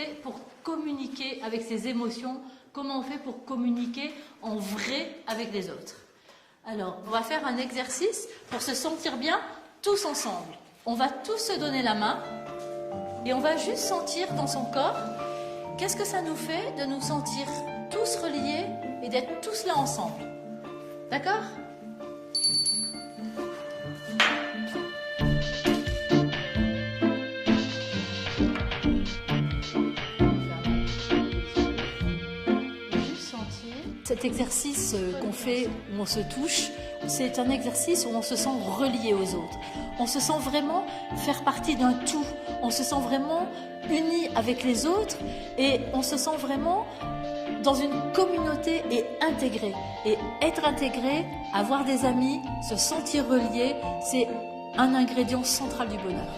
fait pour communiquer avec ses émotions? Comment on fait pour communiquer en vrai avec les autres? Alors, on va faire un exercice pour se sentir bien tous ensemble. On va tous se donner la main et on va juste sentir dans son corps qu'est-ce que ça nous fait de nous sentir tous reliés et d'être tous là ensemble. D'accord ? Cet exercice qu'on fait où on se touche, c'est un exercice où on se sent relié aux autres. On se sent vraiment faire partie d'un tout. On se sent vraiment unis avec les autres et on se sent vraiment dans une communauté et intégré. Et être intégré, avoir des amis, se sentir relié, c'est un ingrédient central du bonheur.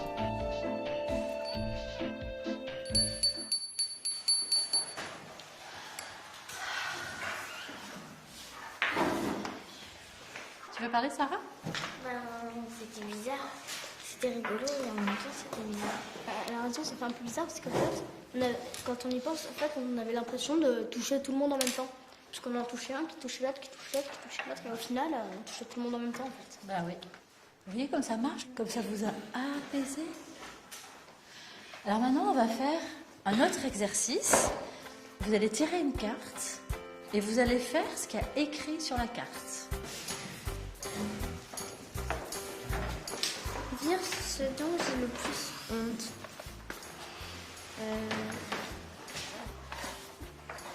Tu veux parler, Sarah? C'était bizarre, c'était rigolo et en même temps c'était bizarre. La raison c'est un peu bizarre parce qu'en fait, quand on y pense, en fait on avait l'impression de toucher tout le monde en même temps. Parce qu'on en touchait un, qui touchait l'autre, qui touchait l'autre, qui touchait l'autre, et au final on touchait tout le monde en même temps en fait. Ben oui. Vous voyez comme ça marche? Comme ça vous a apaisé? Alors maintenant on va faire un autre exercice. Vous allez tirer une carte et vous allez faire ce qu'il y a écrit sur la carte. Dire ce dont j'ai le plus honte.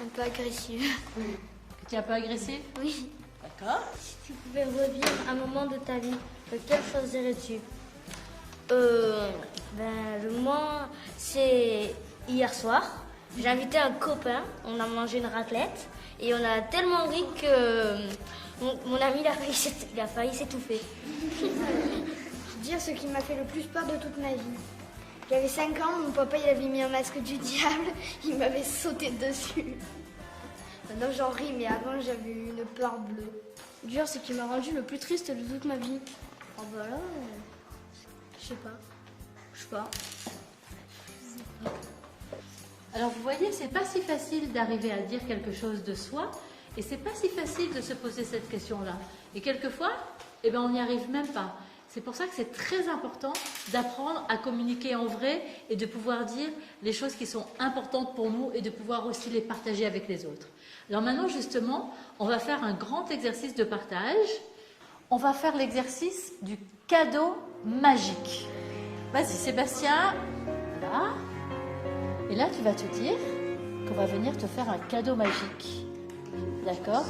Un peu agressive. Que tu es un peu agressif? Oui. D'accord. Si tu pouvais revivre un moment de ta vie, quelle chose dirais-tu? Le moment, c'est hier soir. J'ai invité un copain, on a mangé une raclette et on a tellement ri que mon ami il a failli s'étouffer. Dire ce qui m'a fait le plus peur de toute ma vie. J'avais 5 ans, mon papa il avait mis un masque du diable, il m'avait sauté dessus. Maintenant j'en ris, mais avant j'avais eu une peur bleue. Dire ce qui m'a rendu le plus triste de toute ma vie. Oh bah là, je sais pas. Alors vous voyez, c'est pas si facile d'arriver à dire quelque chose de soi et c'est pas si facile de se poser cette question-là. Et quelquefois, on n'y arrive même pas. C'est pour ça que c'est très important d'apprendre à communiquer en vrai et de pouvoir dire les choses qui sont importantes pour nous et de pouvoir aussi les partager avec les autres. Alors maintenant, justement, on va faire un grand exercice de partage. On va faire l'exercice du cadeau magique. Vas-y, Sébastien. Là. Et là, tu vas te dire qu'on va venir te faire un cadeau magique. D'accord?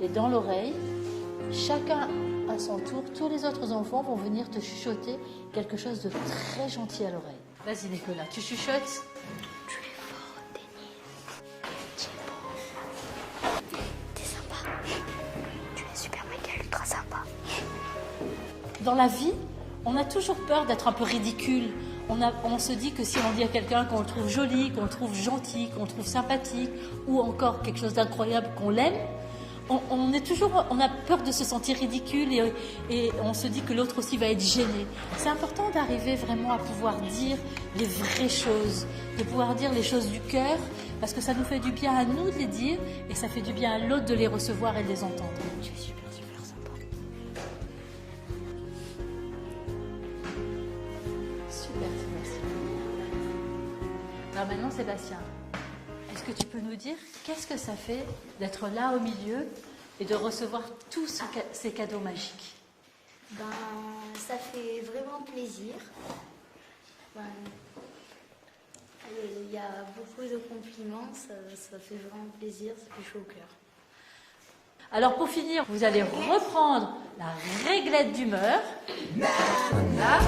Et dans l'oreille, chacun à son tour, tous les autres enfants vont venir te chuchoter quelque chose de très gentil à l'oreille. Vas-y Nicolas, tu chuchotes. Tu es fort au tennis. Tu es beau. T'es sympa. Tu es super méga ultra sympa. Dans la vie, on a toujours peur d'être un peu ridicule. On se dit que si on dit à quelqu'un qu'on le trouve joli, qu'on le trouve gentil, qu'on le trouve sympathique, ou encore quelque chose d'incroyable, qu'on l'aime, on a peur de se sentir ridicule et on se dit que l'autre aussi va être gêné. C'est important d'arriver vraiment à pouvoir dire les vraies choses, de pouvoir dire les choses du cœur, parce que ça nous fait du bien à nous de les dire et ça fait du bien à l'autre de les recevoir et de les entendre. Tu es super sympa. Super, merci. Alors maintenant, Sébastien, est-ce que tu peux nous dire qu'est-ce que ça fait d'être là au milieu et de recevoir tous ces cadeaux magiques? Ça fait vraiment plaisir. Il y a beaucoup de compliments, ça fait vraiment plaisir, ça fait chaud au cœur. Alors pour finir, vous allez reprendre la réglette d'humeur. Là.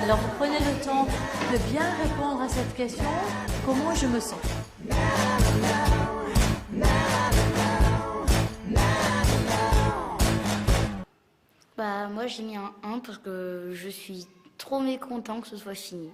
Alors vous prenez le temps de bien répondre à cette question. Comment je me sens? Moi j'ai mis un 1 parce que je suis trop mécontent que ce soit fini.